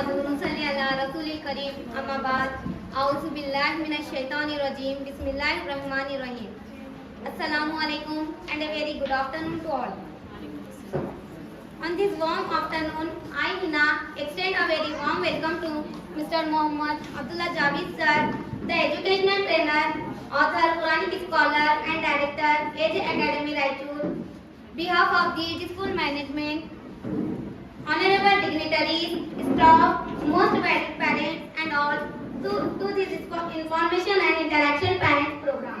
نحمده ونصلي على رسول الكريم اما بعد اعوذ باللہ من الشیطان الرجیم بسم اللہ الرحمن الرحیم السلام علیکم and a very good afternoon to all. On this warm afternoon, I Hina extend a very warm welcome to Mr. Mohammad Abdullah Javed sir, the educational trainer, author, Quranic scholar and director, AJ Academy Raichur. Behalf of the school management, honorable dignitaries, staff, most valued parents and all to this information and interaction parents program.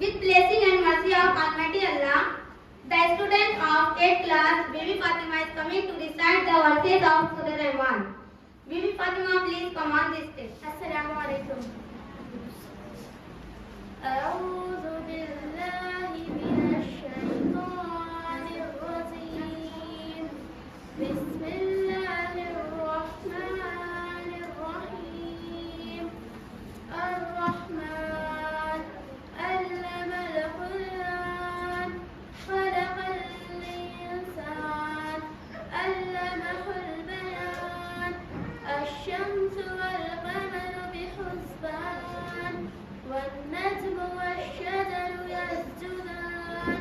With blessing and mercy of Almighty Allah, the student of 8th class, Bibi Fatima is coming to recite the verses of Surah Rahman. Bibi Fatima, please come on this stage. Assalamu alaikum. أعوذ بالله من الشيطان الرجيم. بسم الله الرحمن الرحيم. الرحمن علم القرآن خلق الإنسان علمه البيان الشمس والقمر بحسبان والنجم والشجر يسجدان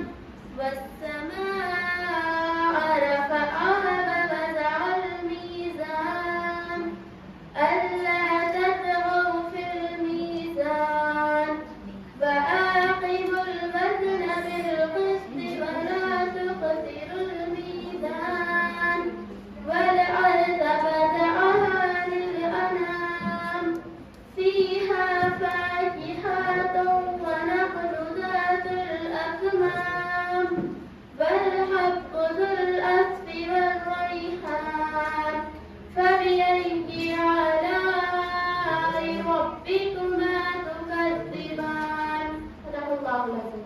والسماء رفعها ووضع الميزان ألا تطغوا في الميزان وأقيموا الوزن بالقسط ولا تخسروا الميزان والأرض وضعها للأنام فيها فاكهة ونخل ذات الأكمام والحب ذو الأسف والريحان فبأي آلاء ربكما تكذبان. صدق الله العظيم.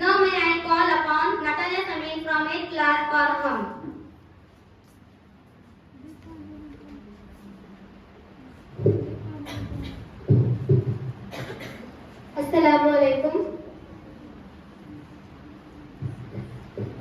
Now may I call upon Natalia Samin from 8th class for hum. Assalamu alaikum.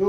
2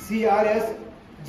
CRSG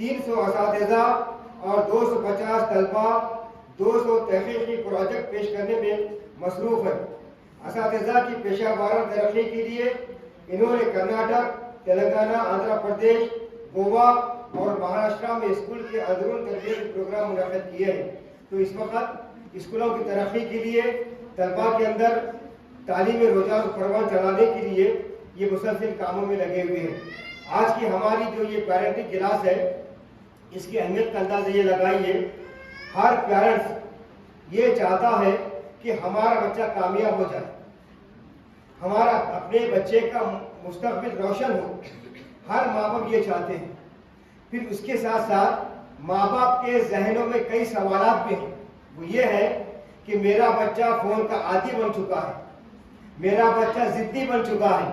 300 اساتذہ اور 250 طلبہ 200 تحقیقی پروجیکٹ پیش کرنے میں مصروف ہے۔ اساتذہ کی پیشہ وارانہ ترقی کے لیے انہوں نے کرناٹک، تلنگانہ، آندھرا پردیش، گوا اور مہاراشٹر میں اسکول کے اندرون تربیتی پروگرام منعقد کیے ہیں۔ تو اس وقت اسکولوں کی ترقی کے لیے طلباء کے اندر تعلیمی رجحان پروان چلانے کے لیے یہ مسلسل کاموں میں لگے ہوئے ہیں۔ آج کی ہماری جو یہ پیرنٹنگ کلاس ہے، اس کی اہمیت کا اندازہ یہ لگائیے، ہر پیرنٹس یہ چاہتا ہے کہ ہمارا بچہ کامیاب ہو جائے، ہمارا اپنے بچے کا مستقبل روشن ہو۔ ہر ماں باپ یہ چاہتے ہیں۔ پھر اس کے ساتھ ساتھ ماں باپ کے ذہنوں میں کئی سوالات بھی ہیں۔ وہ یہ ہے کہ میرا بچہ فون کا عادی بن چکا ہے، میرا بچہ ضدی بن چکا ہے،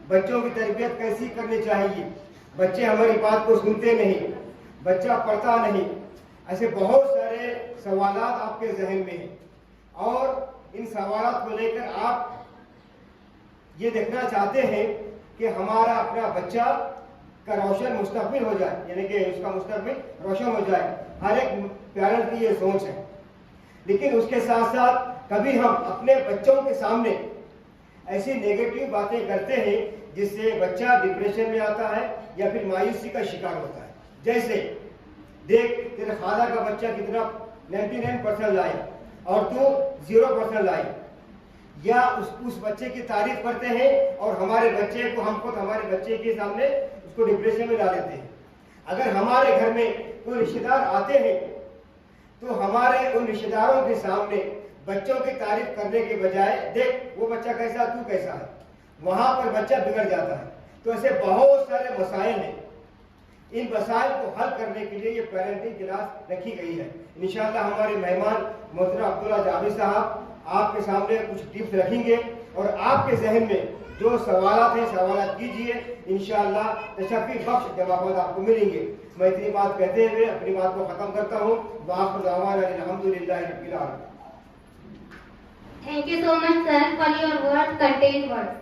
بچوں کی تربیت کیسی کرنی چاہیے، بچے ہماری بات کو سنتے نہیں، بچہ پڑھتا نہیں۔ ایسے بہت سارے سوالات آپ کے ذہن میں ہیں، اور ان سوالات کو لے کر آپ یہ دیکھنا چاہتے ہیں کہ ہمارا اپنا بچہ کا روشن مستقبل ہو جائے، یعنی کہ اس کا مستقبل روشن ہو جائے۔ ہر ایک پیرنٹ کی یہ سوچ ہے۔ لیکن اس کے ساتھ ساتھ کبھی ہم اپنے بچوں کے سامنے ایسی نیگیٹو باتیں کرتے ہیں جس سے بچہ ڈپریشن میں آتا ہے یا پھر مایوسی کا شکار ہوتا ہے۔ جیسے دیکھ تیرے خالہ کا بچہ کتنا 99% لائے اور تو 0% لائی، یا اس بچے کی تعریف کرتے ہیں اور ہمارے بچے کو ہم خود ہمارے بچے کے سامنے اس کو ڈپریشن میں ڈال دیتے ہیں۔ اگر ہمارے گھر میں کوئی رشتہ دار آتے ہیں تو ہمارے ان رشتہ داروں کے سامنے بچوں کی تعریف کرنے کے بجائے دیکھ وہ بچہ کیسا تو کیسا ہے، وہاں پر بچہ بگڑ جاتا ہے۔ تو ایسے بہت سارے مسائل ہیں۔ ان مسائل کو حل کرنے کے لیے یہ پیرنٹنگ کلاس رکھی گئی ہے۔ انشاءاللہ ہمارے مہمان محترم عبداللہ جابر صاحب آپ کے سامنے کچھ ٹپس رکھیں گے، اور آپ کے ذہن میں جو سوالات ہیں سوالات کیجئے، انشاءاللہ تشفی بخش جوابات آپ کو ملیں گے۔ میں اتنی بات کہتے ہوئے اپنی بات کو ختم کرتا ہوں۔ وآخر دعوانا الحمدللہ رب العالمین۔ Thank you so much, sir, for your words, contained words.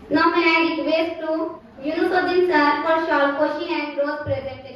Now may I request to Yunusuddin sir for short question and growth presentation.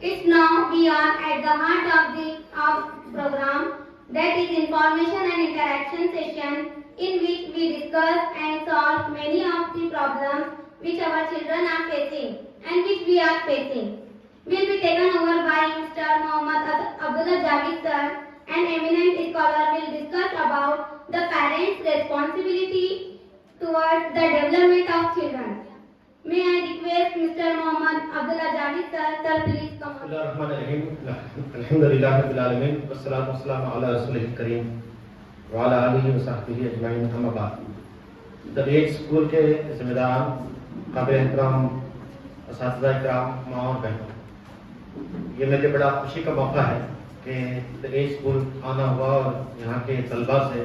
It's now we are at the heart of the program, that is information and interaction session, in which we discuss and solve many of the problems which our children are facing and which we are facing. Will be taken over by Mr. Mohammad Abdullah Javed sir. An eminent scholar will discuss about the parents' responsibility towards the development of children. May I request Mr. Mohammad Abdullah Javed sir, sir, please come on. Bismillahirrahmanirrahim. Alhamdulillahi rabbil alamin. Wassalatu wassalamu ala rasulihil kareem wa ala alihi wa sahbihi ajma'in. Amma ba'd. The eight school کے ذمہ داران، قابل احترام اساتذہ کرام، ماں اور بہنوں، یہ میرے بڑا خوشی کا موقع ہے کہ ایج اسکول آنا ہوا اور یہاں کے طلباء سے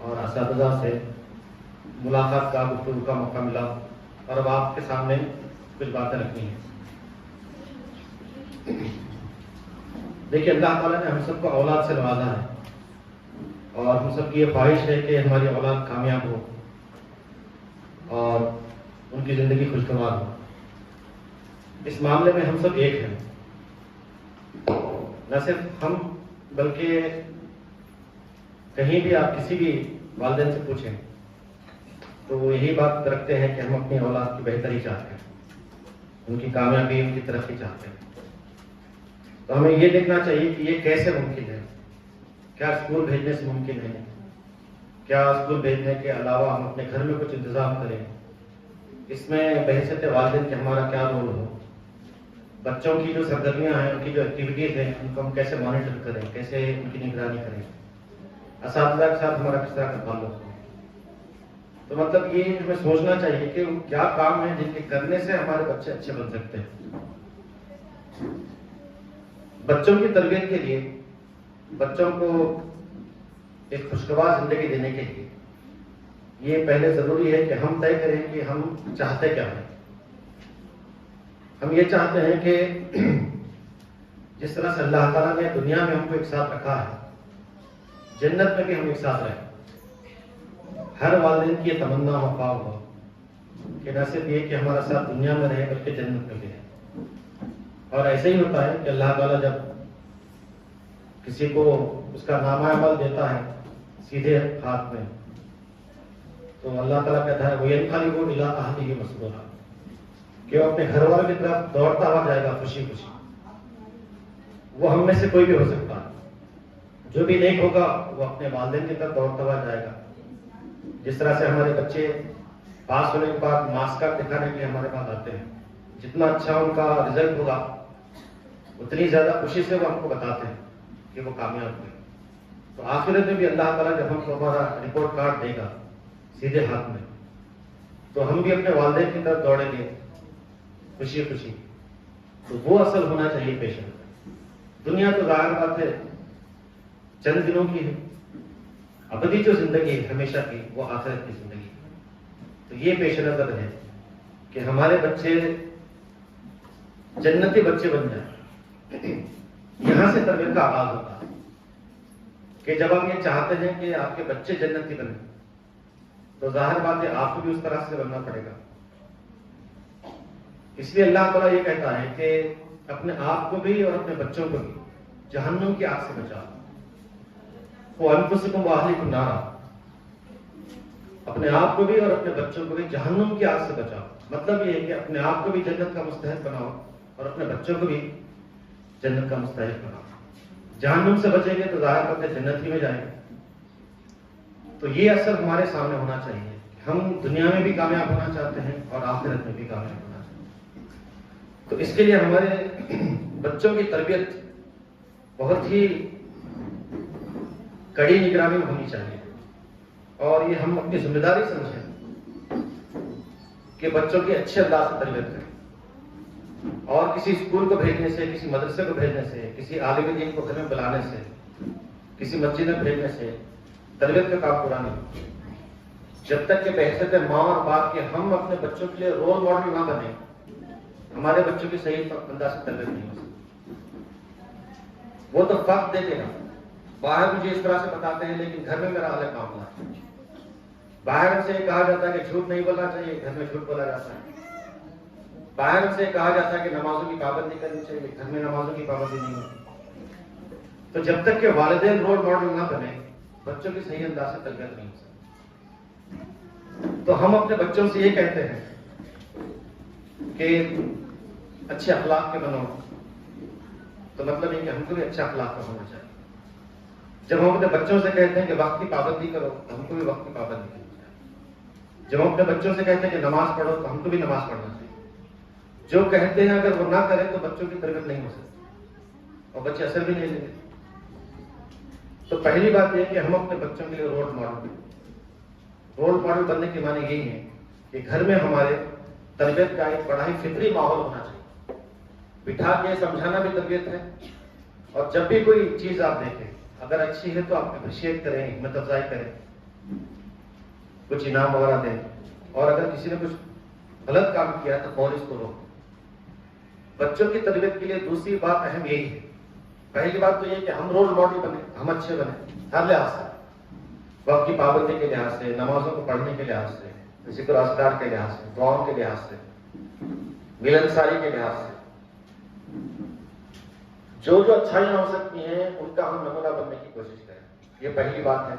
اور اساتذہ سے ملاقات کا، گفتگو کا موقع ملا، اور اب آپ کے سامنے کچھ باتیں رکھنی ہیں۔ دیکھیے، اللہ تعالیٰ نے ہم سب کو اولاد سے نوازا ہے، اور ہم سب کی یہ خواہش ہے کہ ہماری اولاد کامیاب ہو اور ان کی زندگی خوشگوار ہو۔ اس معاملے میں ہم سب ایک ہیں، نہ صرف ہم بلکہ کہیں بھی آپ کسی بھی والدین سے پوچھیں تو وہ یہی بات رکھتے ہیں کہ ہم اپنی اولاد کی بہتری چاہتے ہیں، ان کی کامیابی، ان کی ترقی چاہتے ہیں۔ تو ہمیں یہ دیکھنا چاہیے کہ یہ کیسے ممکن ہے۔ کیا اسکول بھیجنے سے ممکن ہے؟ کیا اسکول بھیجنے کے علاوہ ہم اپنے گھر میں کچھ انتظام کریں؟ اس میں بحیثیت والدین کہ ہمارا کیا رول ہو؟ بچوں کی جو سرگرمیاں ہیں، ان کی جو ایکٹیویٹیز ہیں، ان کو ہم کیسے مانیٹر کریں، کیسے ان کی نگرانی کریں؟ اساتذہ کے ساتھ ہمارا کس طرح کا تعلق ہو؟ تو مطلب یہ ہمیں سوچنا چاہیے کہ وہ کیا کام ہے جن کے کرنے سے ہمارے بچے اچھے بن سکتے ہیں. بچوں کی تربیت کے لیے، بچوں کو ایک خوشگوار زندگی دینے کے لیے یہ پہلے ضروری ہے کہ ہم طے کریں کہ ہم چاہتے کیا ہیں. ہم یہ چاہتے ہیں کہ جس طرح سے اللہ تعالیٰ نے دنیا میں ہم کو ایک ساتھ رکھا ہے، جنت میں بھی ہم ایک ساتھ رہیں. ہر والدین کی یہ تمنا و خواب ہو کہ نہ صرف یہ کہ ہمارا ساتھ دنیا میں رہے بلکہ جنت میں بھی رہے. اور ایسے ہی ہوتا ہے کہ اللہ تعالیٰ جب کسی کو اس کا نامہ عمل دیتا ہے سیدھے ہاتھ میں، تو اللہ تعالیٰ کہتا ہے وَيَنْقَلِبُ إِلَىٰ أَهْلِهِ مَسْرُورًا، کہ وہ اپنے گھر والوں کی طرف دوڑتا ہوا جائے گا خوشی خوشی. وہ ہم میں سے کوئی بھی ہو سکتا ہے، جو بھی نیک ہوگا وہ اپنے والدین کی طرف دوڑتا ہوا جائے گا. جس طرح سے ہمارے بچے پاس ہونے کے بعد ماسک کارڈ دکھانے کے لیے ہمارے پاس آتے ہیں، جتنا اچھا ان کا رزلٹ ہوگا اتنی زیادہ خوشی سے وہ ہم کو بتاتے ہیں کہ وہ کامیاب ہوئے. تو آخرت میں بھی اللہ تعالیٰ جب ہم کو ہمارا رپورٹ کارڈ دے گا سیدھے ہاتھ میں، تو ہم بھی اپنے والدین کی طرف دوڑیں گے خوشی خوشی. تو وہ اصل ہونا چاہیے پیشن. دنیا تو ظاہر بات ہے چند دنوں کی ہے، ابدی جو زندگی ہے ہمیشہ کی وہ آخرت کی زندگی ہے. تو یہ پیش نظر ہے کہ ہمارے بچے جنتی بچے بن جائیں. یہاں سے تربیت کا آغاز ہوتا ہے کہ جب ہم یہ چاہتے ہیں کہ آپ کے بچے جنتی بنیں تو ظاہر بات ہے آپ کو بھی اس طرح سے بننا پڑے گا. اس لیے اللہ تعالیٰ یہ کہتا ہے کہ اپنے آپ کو بھی اور اپنے بچوں کو بھی جہنم کی آگ سے بچاؤ. وَأَنفُسَكُمْ وَأَهْلِكُمْ نَارًا، اپنے آپ کو بھی اور اپنے بچوں کو بھی جہنم کی آگ سے بچاؤ. مطلب یہ ہے کہ اپنے آپ کو بھی جنت کا مستحق بناؤ اور اپنے بچوں کو بھی جنت کا مستحق بناؤ. جہنم سے بچیں گے تو ظاہر بات ہے جنت ہی میں جائیں گے. تو یہ اثر ہمارے سامنے ہونا چاہیے کہ ہم دنیا میں بھی کامیاب ہونا چاہتے ہیں اور آخرت میں بھی کامیاب ہونا چاہتے ہیں. تو اس کے لیے ہمارے بچوں کی تربیت بہت ہی کڑی نگرانی میں ہونی چاہیے اور یہ ہم اپنی ذمہ داری سمجھیں کہ بچوں کی اچھے انداز سے تربیت کریں. اور کسی اسکول کو بھیجنے سے، کسی مدرسے کو بھیجنے سے، کسی عالم دین کو گھر میں بلانے سے، کسی مسجد میں بھیجنے سے تربیت کا کام پورا نہیں. جب تک کہ بحثیت ماں اور باپ کے ہم اپنے بچوں کے لیے رول ماڈل نہ بنے، ہمارے بچوں کی صحیح انداز سے تربیت نہیں ہو سکتی. وہ تو فرق دیتے ہیں، باہر مجھے اس طرح سے بتاتے ہیں لیکن گھر میں میرا الگ معاملہ ہے. باہر سے کہا جاتا ہے کہ جھوٹ نہیں بولنا چاہیے، گھر میں جھوٹ بولا جاتا ہے. باہر سے کہا جاتا ہے کہ نمازوں کی پابندی کرنی چاہیے، گھر میں نمازوں کی پابندی نہیں ہوتی. تو جب تک کہ والدین رول ماڈل نہ بنے بچوں کی صحیح انداز سے تربیت نہیں ہو سکتی. تو ہم اپنے بچوں سے یہ کہتے ہیں کہ اچھے اخلاق کے بنو، تو مطلب یہ کہ ہم کو بھی اچھا اخلاق کا ہونا چاہیے. جب ہم اپنے بچوں سے کہتے ہیں کہ وقت کی پابندی کرو تو ہم کو بھی وقت کی پابندی کرنی چاہیے. جب ہم اپنے بچوں سے کہتے ہیں کہ نماز پڑھو تو ہم کو بھی نماز پڑھنا چاہیے. جو کہتے ہیں اگر وہ نہ کریں تو بچوں کی تربیت نہیں ہو سکتی اور بچے اثر بھی نہیں لیں گے. تو پہلی بات یہ ہے کہ ہم اپنے بچوں کے لیے رول ماڈل بننے کے معنی یہی ہے کہ گھر میں ہمارے تربیت کا ایک بڑا ہی فطری ماحول ہونا چاہیے. بٹھا کے سمجھانا بھی تربیت ہے. اور جب بھی کوئی چیز آپ دیکھیں اگر اچھی ہے تو آپ اپریشیٹ کریں، ہمت افزائی کریں، کچھ انعام وغیرہ دیں. اور اگر کسی نے کچھ غلط کام کیا تو فوراً اس کو روکیں. بچوں کی تربیت کے لیے دوسری بات اہم یہی ہے. پہلی بات تو یہ کہ ہم رول ماڈل بنے، ہم اچھے بنے ہر لحاظ سے، وقت کی پابندی کے لحاظ سے، نمازوں کو پڑھنے کے لحاظ سے، ذکر و اذکار کے لحاظ سے، دعاؤں کے لحاظ سے، ملنساری کے لحاظ سے. جو اچھائیاں ہو سکتی ہیں ان کا ہم نمونہ بننے کی کوشش کریں. یہ پہلی بات ہے.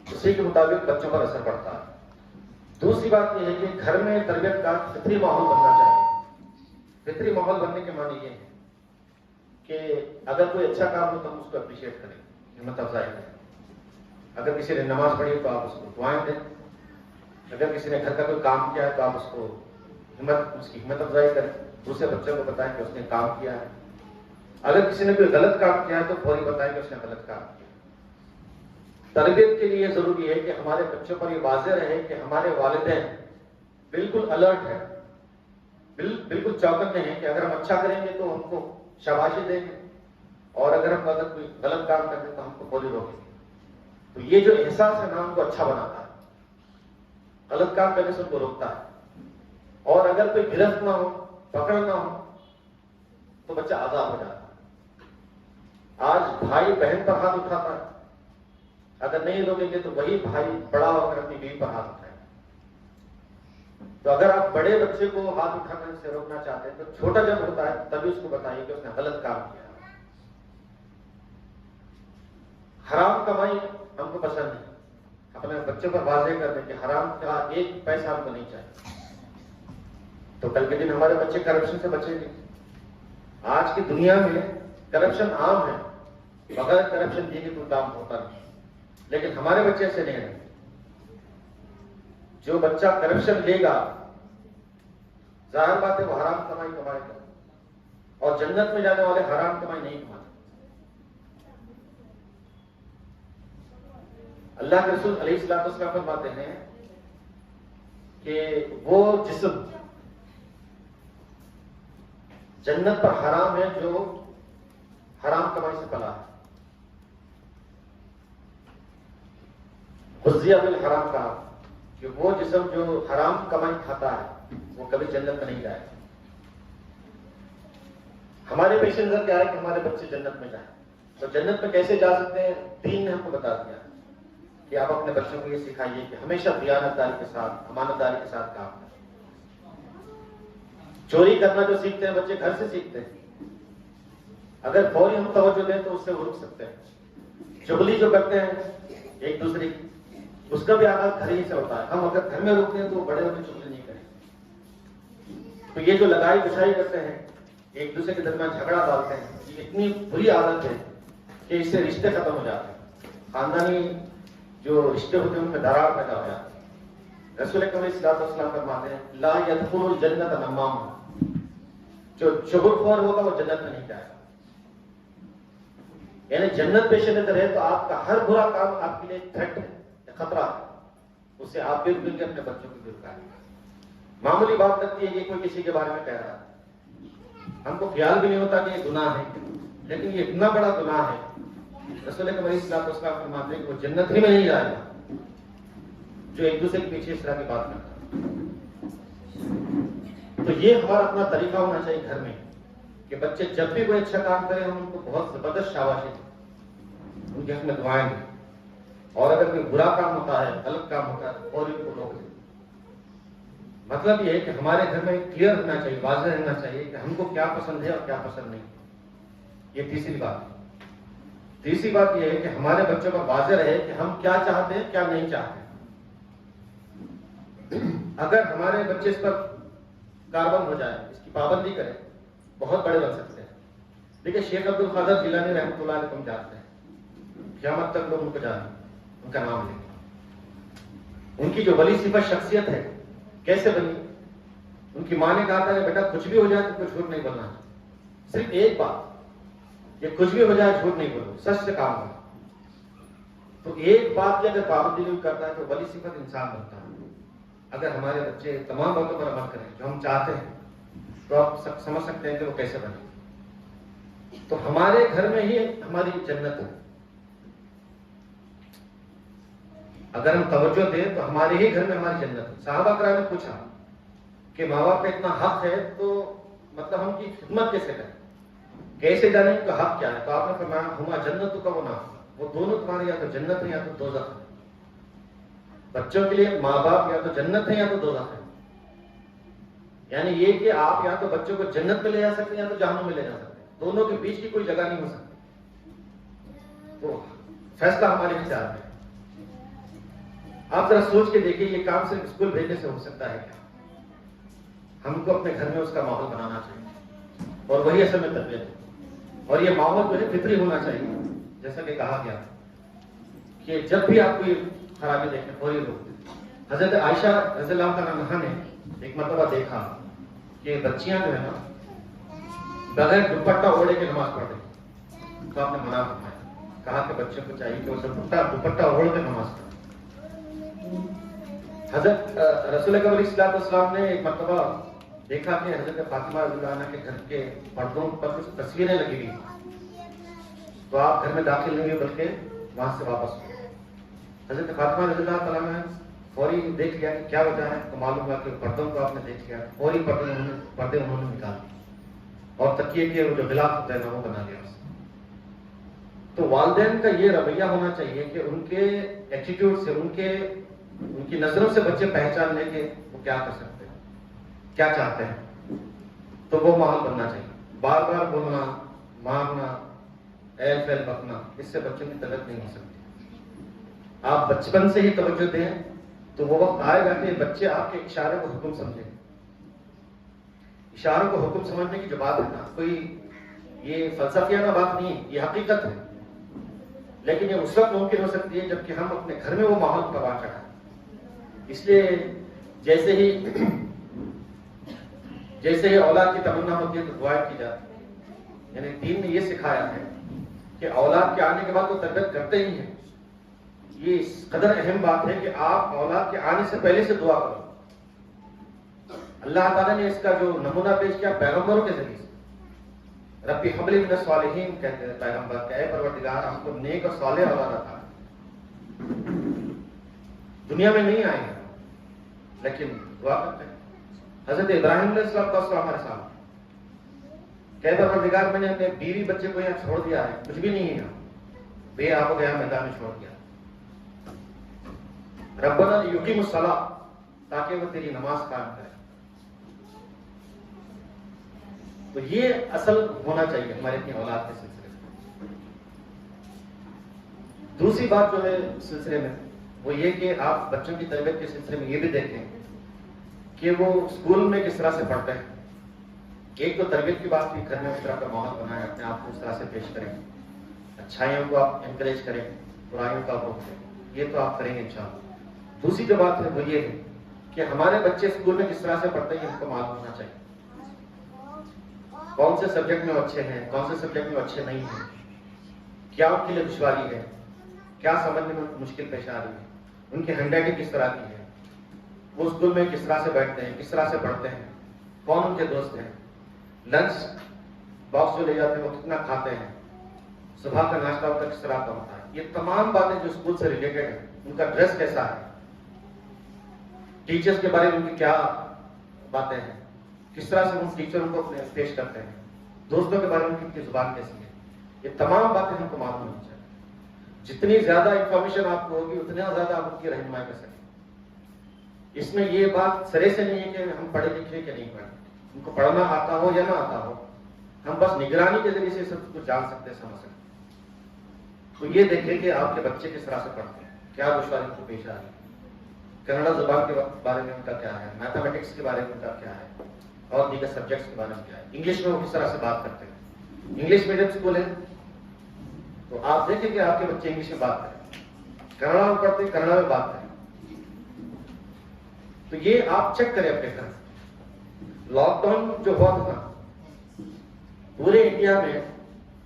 اسی کے مطابق بچوں پر اثر پڑتا ہے. دوسری بات یہ ہے کہ گھر میں تربیت کا فطری ماحول بننا چاہیے. فطری ماحول بننے کے معنی یہ ہے کہ اگر کوئی اچھا کام ہو تو ہم اس کو اپریشیٹ کریں، ہمت افزائی کریں. اگر کسی نے نماز پڑھی تو آپ اس کو دعائیں دیں. اگر کسی نے گھر کا کوئی کام کیا ہے تو آپ اس کو اس کی ہمت افزائی کریں. دوسرے بچوں کو بتائیں کہ اس نے کام کیا ہے. اگر کسی نے کوئی غلط کام کیا ہے تو فوری بتائیں کہ اس نے غلط کام کیا. تربیت کے لیے ضروری ہے کہ ہمارے بچوں پر یہ واضح رہے کہ ہمارے والدین بالکل الرٹ ہیں، بالکل چوکنے ہیں کہ اگر ہم اچھا کریں گے تو ہم کو شاباشی دیں گے، اور اگر ہم کوئی غلط کام کریں تو ہم کو فوری روکیں گے۔ تو یہ جو احساس ہے نا ہم کو اچھا بناتا ہے، غلط کام کرنے سے ان کو روکتا ہے، اور اگر کوئی گرفت نہ ہو، پکڑ نہ ہو تو بچہ آزاد ہو جاتا ہے۔ آج بھائی بہن پر ہاتھ اٹھاتا ہے، اگر نہیں روکیں گے تو وہی بھائی بڑا ہو کر اپنی بیوی پر ہاتھ اٹھائے۔ تو اگر آپ بڑے بچے کو ہاتھ اٹھانے سے روکنا چاہتے ہیں تو چھوٹا جب ہوتا ہے تبھی اس کو بتائیے کہ اس نے غلط کام کیا۔ حرام کمائی ہم کو پسند ہے، اپنے بچوں پر واضح کر دیں کہ حرام کا ایک پیسہ ہم کو نہیں چاہیے، تو کل کے دن ہمارے بچے کرپشن سے بچیں گے۔ آج کی دنیا میں کرپشن عام ہے، بغیر کرپشن دیے کوئی کام ہوتا نہیں، لیکن ہمارے بچے ایسے نہیں ہیں۔ جو بچہ کرپشن لے گا ظاہر بات ہے وہ حرام کمائی کمائے گا، اور جنت میں جانے والے حرام کمائی نہیں کماتے۔ اللہ کے رسول علیہ الصلوۃ والسلام فرماتے ہیں کہ وہ جسم جنت پر حرام ہے جو حرام کمائی سے پلا ہے۔ غذیہ بالحرام کہا کہ وہ جسم جو حرام کمائی کھاتا ہے وہ کبھی جنت میں نہیں جائے۔ ہمارے پیش نظر کیا ہے کہ ہمارے بچے جنت میں جائیں، تو جنت میں کیسے جا سکتے ہیں؟ دین نے ہم کو بتا دیا کہ آپ اپنے بچوں کو یہ سکھائیے کہ ہمیشہ دیانت داری کے ساتھ، امانت داری کے ساتھ کام کریں۔ چوری کرنا جو سیکھتے ہیں بچے گھر سے سیکھتے ہیں، اگر فوری ہم توجہ دیں تو اس سے وہ رک سکتے ہیں۔ چغلی جو کرتے ہیں ایک دوسرے کی، اس کا بھی آغاز گھر ہی سے ہوتا ہے۔ ہم اگر گھر میں رکتے ہیں تو بڑے ہونے چغلی نہیں کریں۔ تو یہ جو لگائی بچھائی کرتے ہیں، ایک دوسرے کے درمیان جھگڑا ڈالتے ہیں، یہ اتنی بری عادت ہے کہ اس سے رشتے ختم ہو جاتے ہیں، خاندانی جو رشتے ہوتے ہیں ان میں دراڑ پیدا ہو جاتی ہے۔ رسول اکرم علیہ الصلوۃ والسلام فرماتے ہیں لا يدخل الجنت نمام، جو چغل خور ہوگا وہ جنت میں نہیں جائے گا۔ یعنی جنت پیش نظر ہے تو آپ کا ہر برا کام آپ کے لیے تھریٹ ہے، خطرہ ہے، اس سے آپ بھی مل کے اپنے بچوں کو دور کریں۔ معمولی بات لگتی ہے کہ کوئی کسی کے بارے میں کہہ رہا ہے، ہم کو خیال بھی نہیں ہوتا کہ یہ گناہ ہے، لیکن یہ اتنا بڑا گناہ ہے۔ رسول اکرم علیہ الصلوۃ والسلام فرماتے ہیں کہ وہ جنت ہی میں نہیں جائے گا جو ایک دوسرے کے پیچھے اس طرح کی بات کرتا ہے۔ تو یہ ہمارا اپنا طریقہ ہونا چاہیے گھر میں کہ بچے جب بھی کوئی اچھا کام کریں ہم ان کو بہت زبردست شاباشی دیں، ان کے حق میں دعائیں دیں، اور اگر کوئی برا کام ہوتا ہے، غلط کام ہوتا ہے اور ان کو روک دیں۔ مطلب یہ ہے کہ ہمارے گھر میں کلیئر ہونا چاہیے، واضح رہنا چاہیے کہ ہم کو کیا پسند ہے اور کیا پسند نہیں۔ یہ تیسری بات ہے۔ تیسری بات یہ ہے کہ ہمارے بچوں پر واضح رہے کہ ہم کیا چاہتے ہیں کیا نہیں چاہتے۔ اگر ہمارے بچے اس پر کاربند ہو جائے، اس کی پابندی کریں، بہت بڑے بن سکتے ہیں۔ دیکھیں شیخ عبد القادر جیلانی رحمۃ اللہ علیہ تم جانتے ہیں، قیامت تک لوگ ان کو جانیں، ان کا نام لیں گے۔ ان کی جو ولی صفت شخصیت ہے کیسے بنی؟ ان کی ماں نے کہا تھا کہ بیٹا کچھ بھی ہو جائے تو کچھ جھوٹ نہیں بولنا، صرف ایک بات کہ کچھ بھی ہو جائے جھوٹ نہیں بولو، سچ سے کام کرو۔ تو ایک بات کی اگر پابندی نہیں کرتا ہے تو ولی صفت انسان بنتا ہے۔ اگر ہمارے بچے تمام باتوں پر عمل کریں جو ہم چاہتے ہیں تو آپ سمجھ سکتے ہیں کہ وہ کیسے بنے۔ تو ہمارے گھر میں ہی ہماری جنت ہے۔ اگر ہم توجہ دیں تو ہمارے ہی گھر میں ہماری جنت ہے۔ صحابہ کرام نے پوچھا کہ ماں باپ کا اتنا حق ہے تو مطلب ہم کی خدمت کیسے کریں، کیسے جانے ان کا حق کیا ہے؟ تو آپ نے فرمایا ہما جنت کا وہ نام، وہ دونوں تمہارے یا تو جنت ہے یا تو دوزخ ہے۔ بچوں کے لیے ماں باپ یا تو جنت ہے یا تو دوزخ ہے، یعنی یہ کہ آپ یا تو بچوں کو جنت میں لے جا سکتے ہیں یا تو جہنم میں لے جا سکتے ہیں، دونوں کے بیچ کی کوئی جگہ نہیں ہو سکتی۔ تو فیصلہ ہمارے اختیار میں ہے۔ آپ ذرا سوچ کے دیکھیے یہ کام صرف اسکول بھیجنے سے ہو سکتا ہے کیا؟ ہم کو اپنے گھر میں اس کا ماحول بنانا چاہیے، اور وہی اصل میں تربیت ہے۔ اور یہ ماحول جو ہے فطری ہونا چاہیے، جیسا کہ کہا گیا کہ جب بھی آپ کوئی خرابی دیکھیں فوری روک دیں۔ حضرت عائشہ رضی اللہ عنہا نے ایک مرتبہ دیکھا کہ بچیاں جو ہے نا بغیر دوپٹہ اوڑھے کے نماز پڑھ رہی، تو آپ نے منع فرمایا کہا کہ بچوں کو چاہیے کہ وہ دوپٹہ اوڑھ کے نماز پڑھیں. حضرت رسول اکرم علیہ السلام نے ایک مرتبہ دیکھا کہ حضرت فاطمہ رضی اللہ عنہ کے گھر کے پردوں پر کچھ تصویریں لگی ہوئی، تو آپ گھر میں داخل نہیں ہوئے بلکہ وہاں سے واپس ہوئے. حضرت فاطمہ رضی اللہ تعالیٰ نے فوری دیکھ لیا کہ کیا وجہ ہے، تو معلوم ہوا کہ پردوں کو آپ نے دیکھ لیا، فوری پردے انہوں نے نکال دیے اور تکیے کے وہ جو غلاف ہوتا ہے نا وہ بنا لیا. تو والدین کا یہ رویہ ہونا چاہیے کہ ان کے ایٹیٹیوڈ سے، ان کی نظروں سے بچے پہچان لیں کہ وہ کیا کر سکتے ہیں، کیا چاہتے ہیں. تو وہ ماحول بننا چاہیے. بار بار بولنا، مارنا، ایل فیل بکنا، اس سے بچوں کی تربیت نہیں ہو سکتی. آپ بچپن سے ہی توجہ دیں تو وہ وقت آئے گا کہ بچے آپ کے اشارے کو حکم سمجھیں. اشاروں کو حکم سمجھنے کی جو بات ہے نا، کوئی یہ فلسفیانہ بات نہیں ہے، یہ حقیقت ہے. لیکن یہ اس وقت ممکن ہو سکتی ہے جبکہ ہم اپنے گھر میں وہ ماحول تباہ کریں. اس لیے جیسے ہی اولاد کی تمنا ہوتی ہے تو دعا کی جاتی ہے. یعنی دین نے یہ سکھایا ہے کہ اولاد کے آنے کے بعد وہ تربیت کرتے ہی ہیں. یہ اس قدر اہم بات ہے کہ آپ اولاد کے آنے سے پہلے سے دعا کرو. اللہ تعالیٰ نے اس کا جو نمونہ پیش کیا پیغمبروں کے ذریعے سے. ربی حب لی من الصالحین کہتے ہیں پیغمبر کہ اے پروردگار ہم کو نیک اور صالح اولاد عطا. دنیا میں نہیں آئے ہیں لیکن دعا کرتے ہیں. حضرت ابراہیم علیہ السلام ہمارے سامنے کہ اے پروردگار میں نے اپنے بیوی بچے کو یہاں چھوڑ دیا ہے، کچھ بھی نہیں ہے یہاں، بے آپ کو یہاں میدان میں چھوڑ دیا. ربنا لیقیموا الصلاۃ، تاکہ وہ تیری نماز قائم کرے. تو یہ اصل ہونا چاہیے ہمارے اپنی اولاد کے سلسلے میں. دوسری بات جو ہے سلسلے میں وہ یہ کہ آپ بچوں کی تربیت کے سلسلے میں یہ بھی دیکھیں کہ وہ اسکول میں کس طرح سے پڑھتے ہیں. ایک تو تربیت کی بات کی، گھر میں اس طرح کا ماحول بنائیں، اپنے آپ کو اس طرح سے پیش کریں، اچھائیوں کو آپ انکریج کریں، برائیوں کا روک دیں. یہ تو آپ کریں گے انشاءاللہ. دوسری جو بات ہے وہ یہ ہے کہ ہمارے بچے اسکول میں کس طرح سے پڑھتے ہیں ہم کو معلوم ہونا چاہیے. کون سے سبجیکٹ میں وہ اچھے ہیں، کون سے سبجیکٹ میں وہ اچھے نہیں ہیں، کیا ان کے لیے دشواری ہے، کیا سمجھنے میں مشکل پیش آ رہی ہے، ان کی ہینڈ رائٹنگ کس طرح کی ہے، وہ اسکول میں کس طرح سے بیٹھتے ہیں، کس طرح سے پڑھتے ہیں، کون ان کے دوست ہیں، لنچ باکس جو لے جاتے ہیں وہ کتنا کھاتے ہیں، صبح کا ناشتہ ہوتا ہے کس طرح کا ہوتا ہے. یہ تمام باتیں جو اسکول سے ریلیٹڈ ہیں. ان کا ڈریس کیسا ہے، ٹیچرز کے بارے میں ان کی کیا باتیں ہیں، کس طرح سے ان ٹیچروں کو پیش کرتے ہیں، دوستوں کے بارے میں ان کی زبان کیسی ہے. یہ تمام باتیں ہم کو معلوم ہونی چاہیے. جتنی زیادہ انفارمیشن آپ کو ہوگی اتنا زیادہ آپ ان کی رہنمائی کر سکیں. اس میں یہ بات سرے سے نہیں ہے کہ ہم پڑھے لکھے کہ نہیں پڑھے، ان کو پڑھنا آتا ہو یا نہ آتا ہو، ہم بس نگرانی کے ذریعے سے سب کچھ جان سکتے ہیں، سمجھ سکتے ہیں. تو یہ دیکھیں کہ آپ کے بچے کس طرح سے پڑھتے ہیں، کیا دشواری کو پیش آ رہی ہے، کنڑا زبان کے بارے میں ان کا کیا ہے، میتھمیٹکس کے بارے میں ان کا کیا ہے، اور دیگر سبجیکٹس کے بارے میں کیا ہے، انگلش میں وہ کس طرح سے بات کرتے ہیں. انگلش میڈیم اسکول ہے تو آپ دیکھیں کہ آپ کے بچے انگلش میں بات کریں، کنڑا میں پڑھتے ہیں کنڑا میں بات کریں. تو یہ آپ چیک کریں اپنے گھر. لاک ڈاؤن جو ہوا تھا نا پورے انڈیا میں،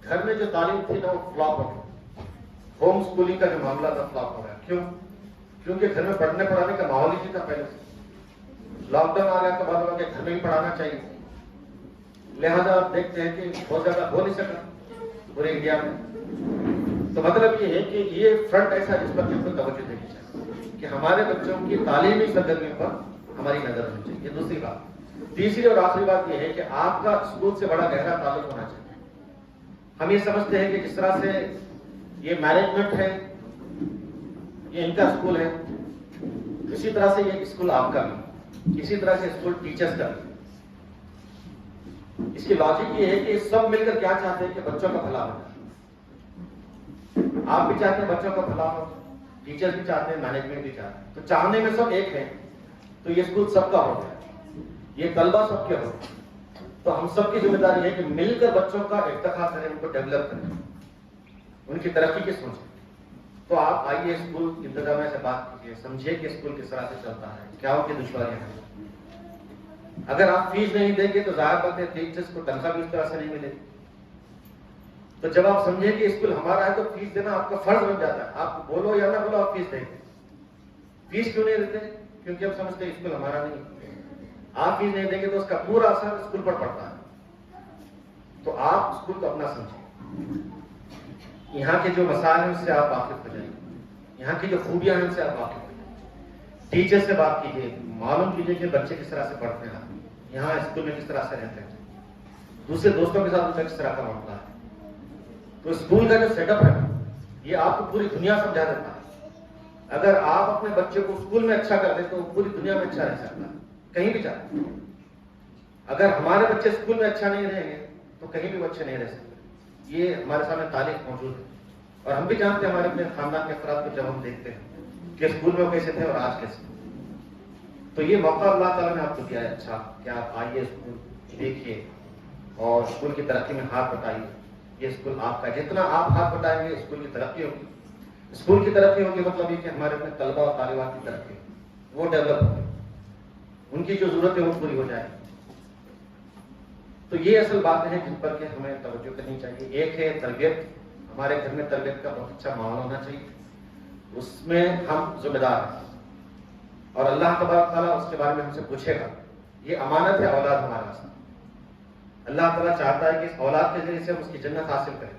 گھر میں جو تعلیم تھی نا وہ فلاپ ہو گئی. ہوم اسکولنگ کا جو معاملہ تھا فلاپ ہو گیا. کیوں؟ کیونکہ گھر میں پڑھنے پڑھانے کا ماحول ہی نہیں تھا پہلے سے. لاک ڈاؤن آ گیا تو بعد میں گھر میں ہی پڑھانا چاہیے، لہذا آپ دیکھتے ہیں کہ بہت زیادہ ہو نہیں سکا پورے انڈیا میں. تو مطلب یہ ہے کہ یہ فرنٹ ایسا جس پر ہم کو توجہ دینی چاہیے کہ ہمارے بچوں کی تعلیمی سرگرمیوں پر ہماری نظر ہونی چاہیے. یہ دوسری بات. تیسری اور آخری بات یہ ہے کہ آپ کا اسکول سے بڑا گہرا تعلق ہونا چاہیے. ہم یہ سمجھتے ہیں کہ جس طرح سے یہ مینجمنٹ ہے، یہ ان کا اسکول ہے، اسی طرح سے یہ اسکول آپ کا بھی، اسی طرح سے اسکول ٹیچرز کا بھی. اس کی لاجک یہ ہے کہ سب مل کر کیا چاہتے ہیں کہ بچوں کا بھلا ہو. آپ بھی چاہتے ہیں بچوں کا بھلا ہو، ٹیچرز بھی چاہتے ہیں، مینجمنٹ بھی چاہتے ہیں. تو چاہنے میں سب ایک ہے. تو یہ اسکول سب کا ہو گیا، یہ طلبہ سب کے ہو. تو ہم سب کی ذمہ داری ہے کہ مل کر بچوں کا ارتقا کریں، ان کو ڈیولپ کریں، ان کی ترقی کی سوچیں. تو آپ آئیے اسکول انتظامیہ سے بات کیجیے، سمجھیے کہ اسکول کس طرح سے چلتا ہے، کیا ان کی دشواریاں ہیں. اگر آپ فیس نہیں دیں گے تو ظاہر بات ہے ٹیچرس کو تنخواہ بھی اس طرح سے نہیں ملے گی. تو جب آپ سمجھیں کہ اسکول ہمارا ہے تو فیس دینا آپ کا فرض بن جاتا ہے. آپ بولو یا نہ بولو آپ فیس دیں گے. فیس کیوں نہیں دیتے؟ کیونکہ ہم سمجھتے ہیں اسکول ہمارا نہیں. آپ فیس نہیں دیں گے تو اس کا پورا اثر اسکول پر پڑتا ہے. تو آپ اسکول کو اپنا سمجھیں. یہاں کے جو مسائل ہیں اس سے آپ واقف ہو جائیں. یہاں کی جو خوبیاں ہیں ان سے آپ واقف ہو جائیں. ٹیچر سے بات کیجیے, معلوم کیجیے کہ بچے کس طرح سے پڑھتے ہیں, یہاں اسکول میں کس طرح سے رہتے ہیں, دوسرے دوستوں کے ساتھ ان کا کس طرح کا معاملہ ہے. تو اسکول کا جو سیٹ اپ ہے یہ آپ کو پوری دنیا سمجھا دیتا ہے. اگر آپ اپنے بچے کو اسکول میں اچھا کر دیں تو وہ پوری دنیا میں اچھا رہ سکتا ہے, کہیں بھی جائے. اگر ہمارے بچے اسکول میں اچھا نہیں رہیں گے تو کہیں بھی وہ اچھے نہیں رہ سکتے. یہ ہمارے سامنے تاریخ موجود ہے, اور ہم بھی جانتے ہیں ہمارے اپنے خاندان کے افراد کو جب ہم دیکھتے ہیں کہ اسکول میں وہ کیسے تھے اور آج کیسے. تو یہ موقع اللہ تعالیٰ نے آپ کو دیا ہے اچھا کہ آپ آئیے اسکول دیکھیے اور اسکول کی ترقی میں ہاتھ بٹائیے. یہ اسکول آپ کا, جتنا آپ ہاتھ بٹائیں گے اسکول کی ترقی ہوگی. اسکول کی ترقی ہوگی مطلب یہ کہ ہمارے اپنے طلبہ اور طالبات کی ترقی وہ ڈیولپ ہوگی, ان کی جو ضرورت ہے وہ پوری ہو جائے گی. تو یہ اصل باتیں ہیں جن پر کہ ہمیں توجہ کرنی چاہیے. ایک ہے تربیت. ہمارے گھر میں تربیت کا بہت اچھا ماحول ہونا چاہیے, اس میں ہم ذمہ دار ہیں اور اللہ تبارک تعالیٰ اس کے بارے میں ہم سے پوچھے گا. یہ امانت ہے اولاد ہمارے پاس. اللہ تعالیٰ چاہتا ہے کہ اس اولاد کے ذریعے سے ہم اس کی جنت حاصل کریں.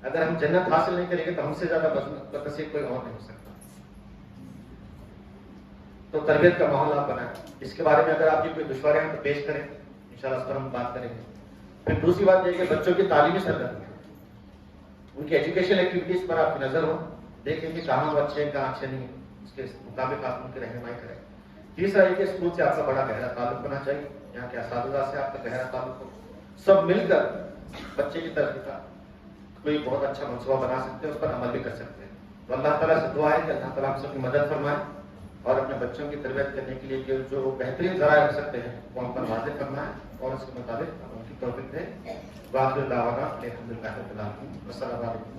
اگر ہم جنت حاصل نہیں کریں گے تو ہم سے زیادہ بدنصیب کوئی اور نہیں ہو سکتا. تو تربیت کا ماحول آپ بنائیں. اس کے بارے میں اگر آپ کی کوئی دشواریاں ہیں تو پیش کریں, انشاءاللہ اس پر ہم بات کریں گے. پھر دوسری بات یہ کہ بچوں کی تعلیمی سرگرمی, ان کی ایجوکیشن ایکٹیویٹیز پر آپ کی نظر ہو, دیکھیں کہ کہاں وہ اچھے ہیں کہاں اچھے نہیں ہیں, اس کے مطابق آپ ان کی رہنمائی کریں. تیسرا یہ کہ اسکول سے آپ کا بڑا گہرا تعلق ہونا چاہیے, یہاں کے اساتذہ سے آپ کا گہرا تعلق ہو. سب مل کر بچے کی ترقی کا کوئی بہت اچھا منصوبہ بنا سکتے ہیں, اس پر عمل بھی کر سکتے ہیں. تو اللہ تعالیٰ سے دعا ہے کہ اللہ تعالیٰ ہم سب کی مدد فرمائے اور اپنے بچوں کی تربیت کرنے کے لیے جو بہترین ذرائع ہو سکتے ہیں وہ ہم پر واضح فرمائے اور اس کے مطابق ان کی توفیق دے. باقی دعوانا الحمدللہ رب العالمین. السلام علیکم.